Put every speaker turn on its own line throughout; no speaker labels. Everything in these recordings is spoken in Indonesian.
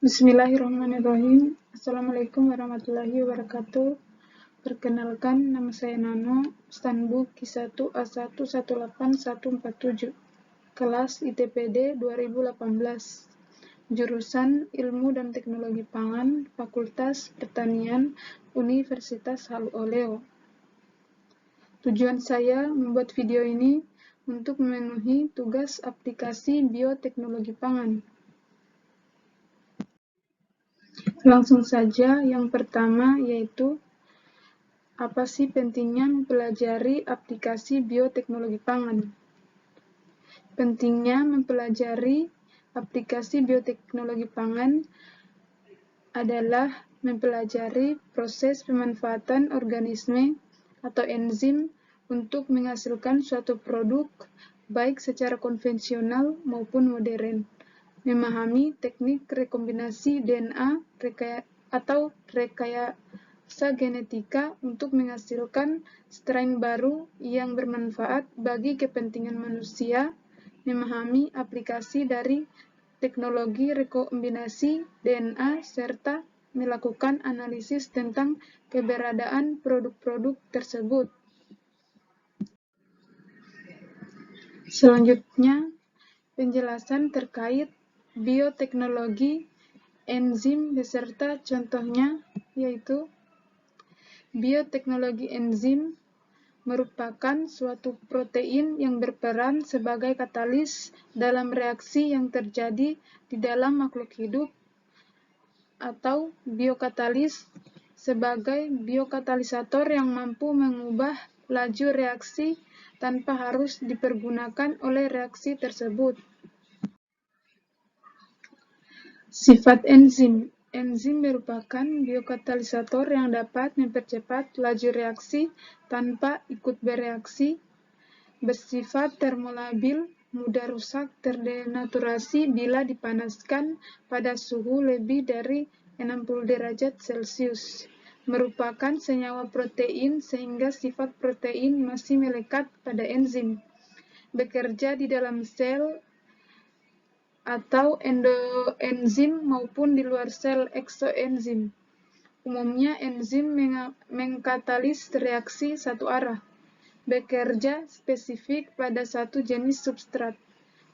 Bismillahirrahmanirrahim. Assalamualaikum warahmatullahi wabarakatuh. Perkenalkan, nama saya Nano, Standbook Q1A118147, kelas ITPD 2018, jurusan Ilmu dan Teknologi Pangan, Fakultas Pertanian, Universitas Halu Oleo. Tujuan saya membuat video ini untuk memenuhi tugas aplikasi bioteknologi pangan. Langsung saja, yang pertama yaitu apa sih pentingnya mempelajari aplikasi bioteknologi pangan? Pentingnya mempelajari aplikasi bioteknologi pangan adalah mempelajari proses pemanfaatan organisme atau enzim untuk menghasilkan suatu produk, baik secara konvensional maupun modern. Memahami teknik rekombinasi DNA atau rekayasa genetika untuk menghasilkan strain baru yang bermanfaat bagi kepentingan manusia, memahami aplikasi dari teknologi rekombinasi DNA, serta melakukan analisis tentang keberadaan produk-produk tersebut. Selanjutnya, penjelasan terkait bioteknologi enzim beserta contohnya, yaitu bioteknologi enzim merupakan suatu protein yang berperan sebagai katalis dalam reaksi yang terjadi di dalam makhluk hidup, atau biokatalis sebagai biokatalisator yang mampu mengubah laju reaksi tanpa harus dipergunakan oleh reaksi tersebut. Sifat enzim. Enzim merupakan biokatalisator yang dapat mempercepat laju reaksi tanpa ikut bereaksi, bersifat termolabil, mudah rusak, terdenaturasi bila dipanaskan pada suhu lebih dari 60 derajat Celcius. Merupakan senyawa protein sehingga sifat protein masih melekat pada enzim. Bekerja di dalam sel atau endoenzim maupun di luar sel eksoenzim. Umumnya enzim mengkatalis reaksi satu arah. Bekerja spesifik pada satu jenis substrat.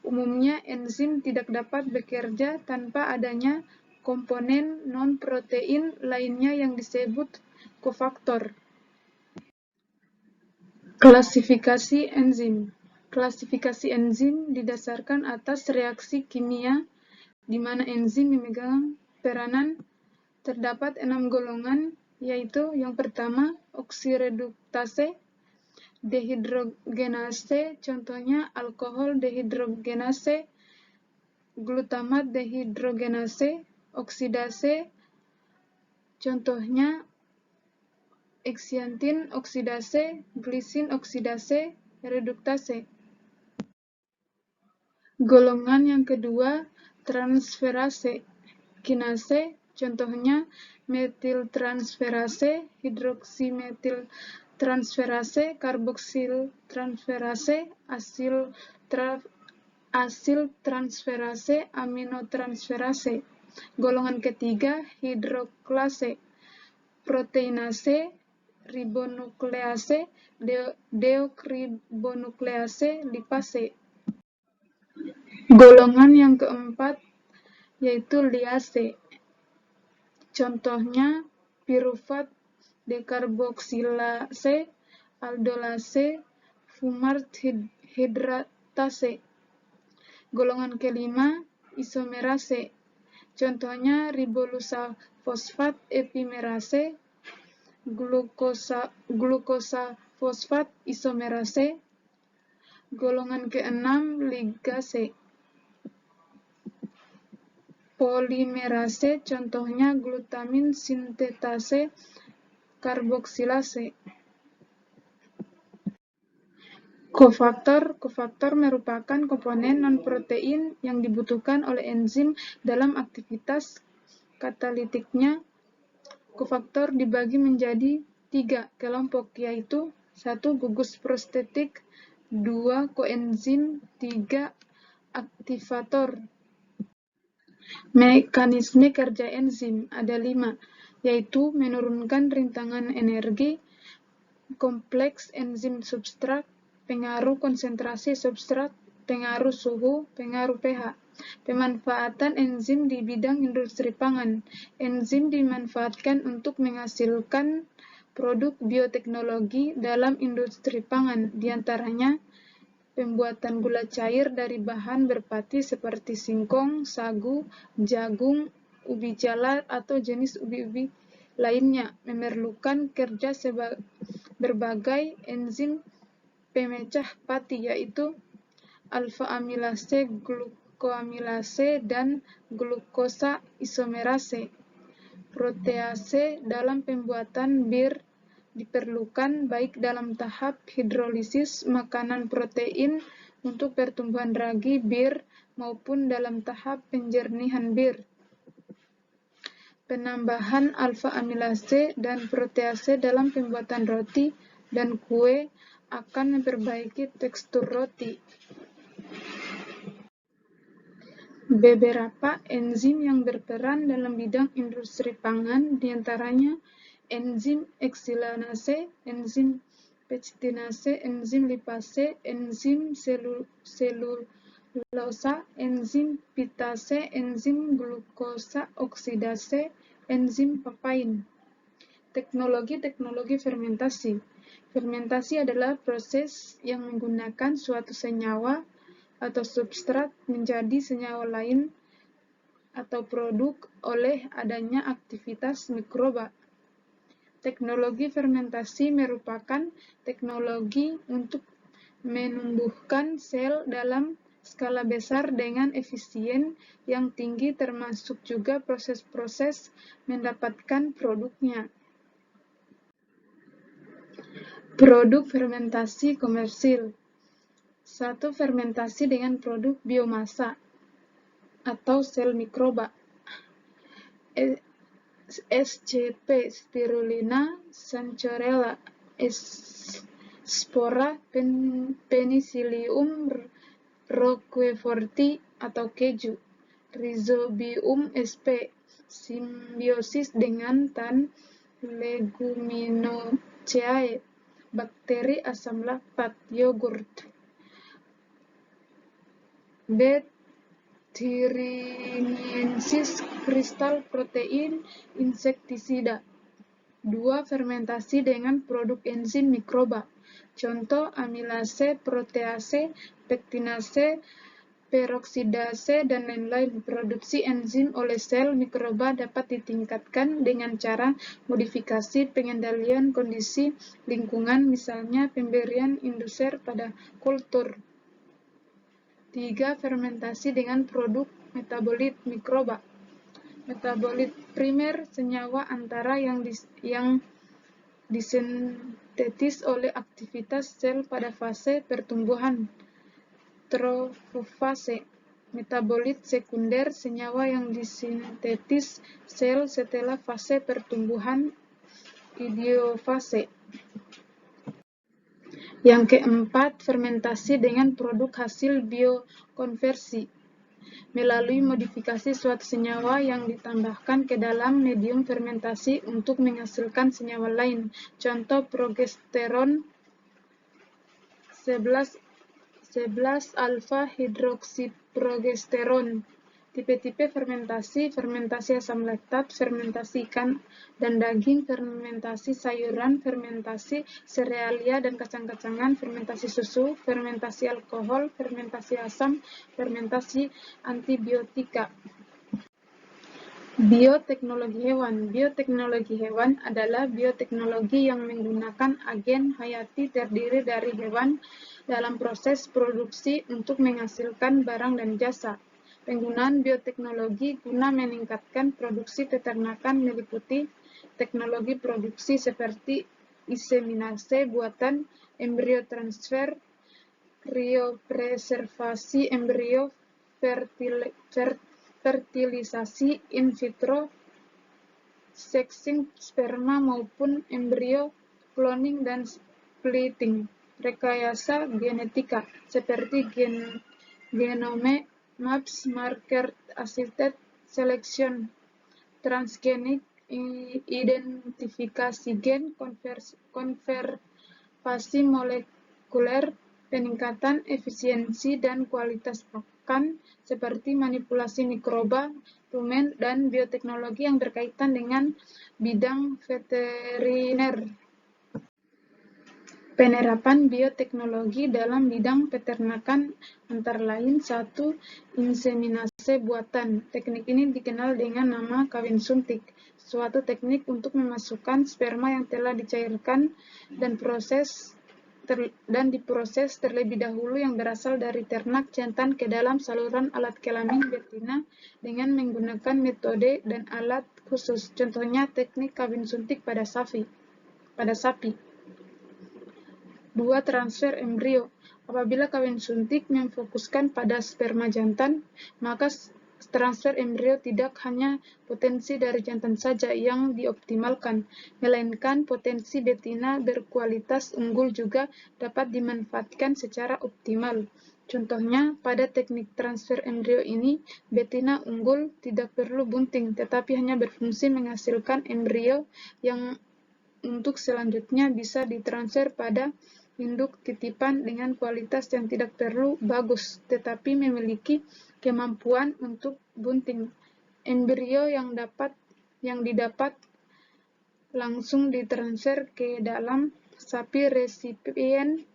Umumnya enzim tidak dapat bekerja tanpa adanya komponen non-protein lainnya yang disebut kofaktor. Klasifikasi enzim. Klasifikasi enzim didasarkan atas reaksi kimia di mana enzim memegang peranan. Terdapat 6 golongan, yaitu yang pertama oksireduktase, dehidrogenase, contohnya alkohol dehidrogenase, glutamat dehidrogenase, oksidase, contohnya xantin oksidase, glisin oksidase, reduktase. Golongan yang kedua, transferase, kinase, contohnya metiltransferase, hidroksimetiltransferase, karboksiltransferase, asiltransferase, aminotransferase. Golongan ketiga, hidroklase, proteinase, ribonuklease, deoksiribonuklease, lipase. Golongan yang keempat yaitu liase, contohnya pirufat, dekarboksilase, aldolase, fumart hidratase. Golongan kelima, isomerase, contohnya ribolusa fosfat epimerase, glukosa fosfat isomerase. Golongan keenam, ligase, polimerase, contohnya glutamin sintetase, karboksilase. Kofaktor merupakan komponen non-protein yang dibutuhkan oleh enzim dalam aktivitas katalitiknya. Kofaktor dibagi menjadi 3 kelompok, yaitu 1. Gugus prostetik, 2. Koenzim, 3. Aktivator. Mekanisme kerja enzim ada 5, yaitu menurunkan rintangan energi, kompleks enzim substrat, pengaruh konsentrasi substrat, pengaruh suhu, pengaruh pH. Pemanfaatan enzim di bidang industri pangan. Enzim dimanfaatkan untuk menghasilkan produk bioteknologi dalam industri pangan, diantaranya pembuatan gula cair dari bahan berpati seperti singkong, sagu, jagung, ubi jala, atau jenis ubi-ubi lainnya, memerlukan kerja berbagai enzim pemecah pati, yaitu alfa-amilase, glukoamilase, dan glukosa isomerase. Protease dalam pembuatan bir diperlukan baik dalam tahap hidrolisis makanan protein untuk pertumbuhan ragi bir maupun dalam tahap penjernihan bir. Penambahan alfa-amilase dan protease dalam pembuatan roti dan kue akan memperbaiki tekstur roti. Beberapa enzim yang berperan dalam bidang industri pangan diantaranya enzim eksilanase, enzim pectinase, enzim lipase, enzim selulosa, enzim pitase, enzim glukosa oksidase, enzim papain. Teknologi fermentasi. Fermentasi adalah proses yang menggunakan suatu senyawa atau substrat menjadi senyawa lain atau produk oleh adanya aktivitas mikroba. Teknologi fermentasi merupakan teknologi untuk menumbuhkan sel dalam skala besar dengan efisien yang tinggi, termasuk juga proses-proses mendapatkan produknya. Produk fermentasi komersil. 1. Fermentasi dengan produk biomasa atau sel mikroba. SCP Spirulina, Sanchorella, Spora, Penicillium roqueforti atau keju, Rhizobium sp. Simbiosis dengan tan Leguminosae, bakteri asam laktat, yogurt. Thriniensis, kristal protein insektisida. 2. Fermentasi dengan produk enzim mikroba. Contoh amilase, protease, pektinase, peroksidase, dan lain-lain. Produksi enzim oleh sel mikroba dapat ditingkatkan dengan cara modifikasi pengendalian kondisi lingkungan, misalnya pemberian induser pada kultur. 3. Fermentasi dengan produk metabolit mikroba. Metabolit primer, senyawa antara yang disintetis oleh aktivitas sel pada fase pertumbuhan, trofofase. Metabolit sekunder, senyawa yang disintetis sel setelah fase pertumbuhan, idiofase. Yang keempat, fermentasi dengan produk hasil biokonversi melalui modifikasi suatu senyawa yang ditambahkan ke dalam medium fermentasi untuk menghasilkan senyawa lain. Contoh progesteron 11-alfa hidroksiprogesteron. Tipe-tipe fermentasi: fermentasi asam laktat, fermentasi ikan dan daging, fermentasi sayuran, fermentasi serealia dan kacang-kacangan, fermentasi susu, fermentasi alkohol, fermentasi asam, fermentasi antibiotika. Bioteknologi hewan. Bioteknologi hewan adalah bioteknologi yang menggunakan agen hayati terdiri dari hewan dalam proses produksi untuk menghasilkan barang dan jasa. Penggunaan bioteknologi guna meningkatkan produksi peternakan meliputi teknologi produksi seperti inseminasi buatan, embrio transfer, kriopreservasi embrio, fertilisasi in vitro, sexing sperma maupun embrio, cloning dan splitting, rekayasa genetika seperti genome maps, marker assisted selection transgenik, identifikasi gen, konservasi molekuler, peningkatan efisiensi dan kualitas pakan seperti manipulasi mikroba, rumen, dan bioteknologi yang berkaitan dengan bidang veteriner. Penerapan bioteknologi dalam bidang peternakan antara lain 1. Inseminasi buatan. Teknik ini dikenal dengan nama kawin suntik, suatu teknik untuk memasukkan sperma yang telah dicairkan dan diproses terlebih dahulu yang berasal dari ternak jantan ke dalam saluran alat kelamin betina dengan menggunakan metode dan alat khusus. Contohnya teknik kawin suntik pada sapi. 2. Transfer embrio. Apabila kawin suntik memfokuskan pada sperma jantan, maka transfer embrio tidak hanya potensi dari jantan saja yang dioptimalkan, melainkan potensi betina berkualitas unggul juga dapat dimanfaatkan secara optimal. Contohnya, pada teknik transfer embrio ini, betina unggul tidak perlu bunting, tetapi hanya berfungsi menghasilkan embrio yang untuk selanjutnya bisa ditransfer pada induk titipan dengan kualitas yang tidak perlu bagus, tetapi memiliki kemampuan untuk bunting. Embrio yang didapat langsung ditransfer ke dalam sapi resipien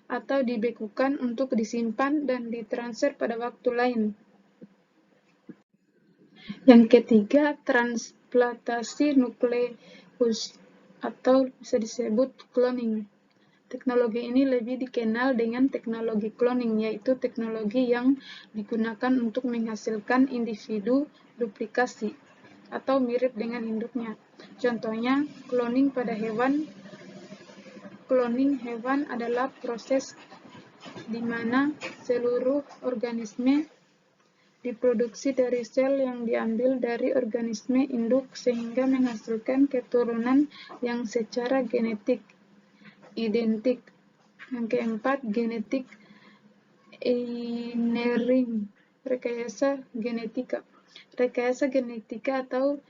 atau dibekukan untuk disimpan dan ditransfer pada waktu lain. Yang ketiga, transplantasi nukleus atau bisa disebut cloning. Teknologi ini lebih dikenal dengan teknologi cloning, yaitu teknologi yang digunakan untuk menghasilkan individu duplikasi atau mirip dengan induknya. Contohnya, cloning pada hewan. Cloning hewan adalah proses di mana seluruh organisme diproduksi dari sel yang diambil dari organisme induk sehingga menghasilkan keturunan yang secara genetik identik. Yang keempat, genetic engineering, rekayasa genetika. Rekayasa genetika atau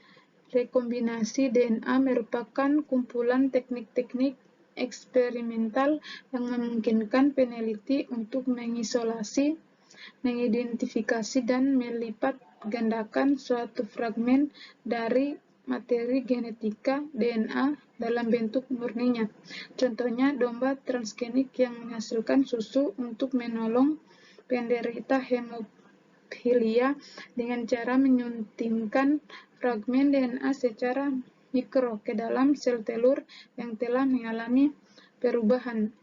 rekombinasi DNA merupakan kumpulan teknik-teknik eksperimental yang memungkinkan peneliti untuk mengisolasi, mengidentifikasi, dan melipat gandakan suatu fragmen dari materi genetika DNA dalam bentuk murninya. Contohnya, domba transgenik yang menghasilkan susu untuk menolong penderita hemofilia dengan cara menyuntingkan fragmen DNA secara mikro ke dalam sel telur yang telah mengalami perubahan.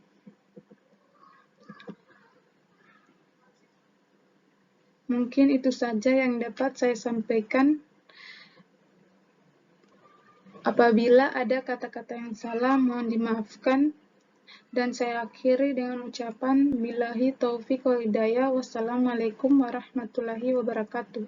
Mungkin itu saja yang dapat saya sampaikan. Apabila ada kata-kata yang salah, mohon dimaafkan. Dan saya akhiri dengan ucapan billahi taufiq wal hidayah. Wassalamualaikum warahmatullahi wabarakatuh.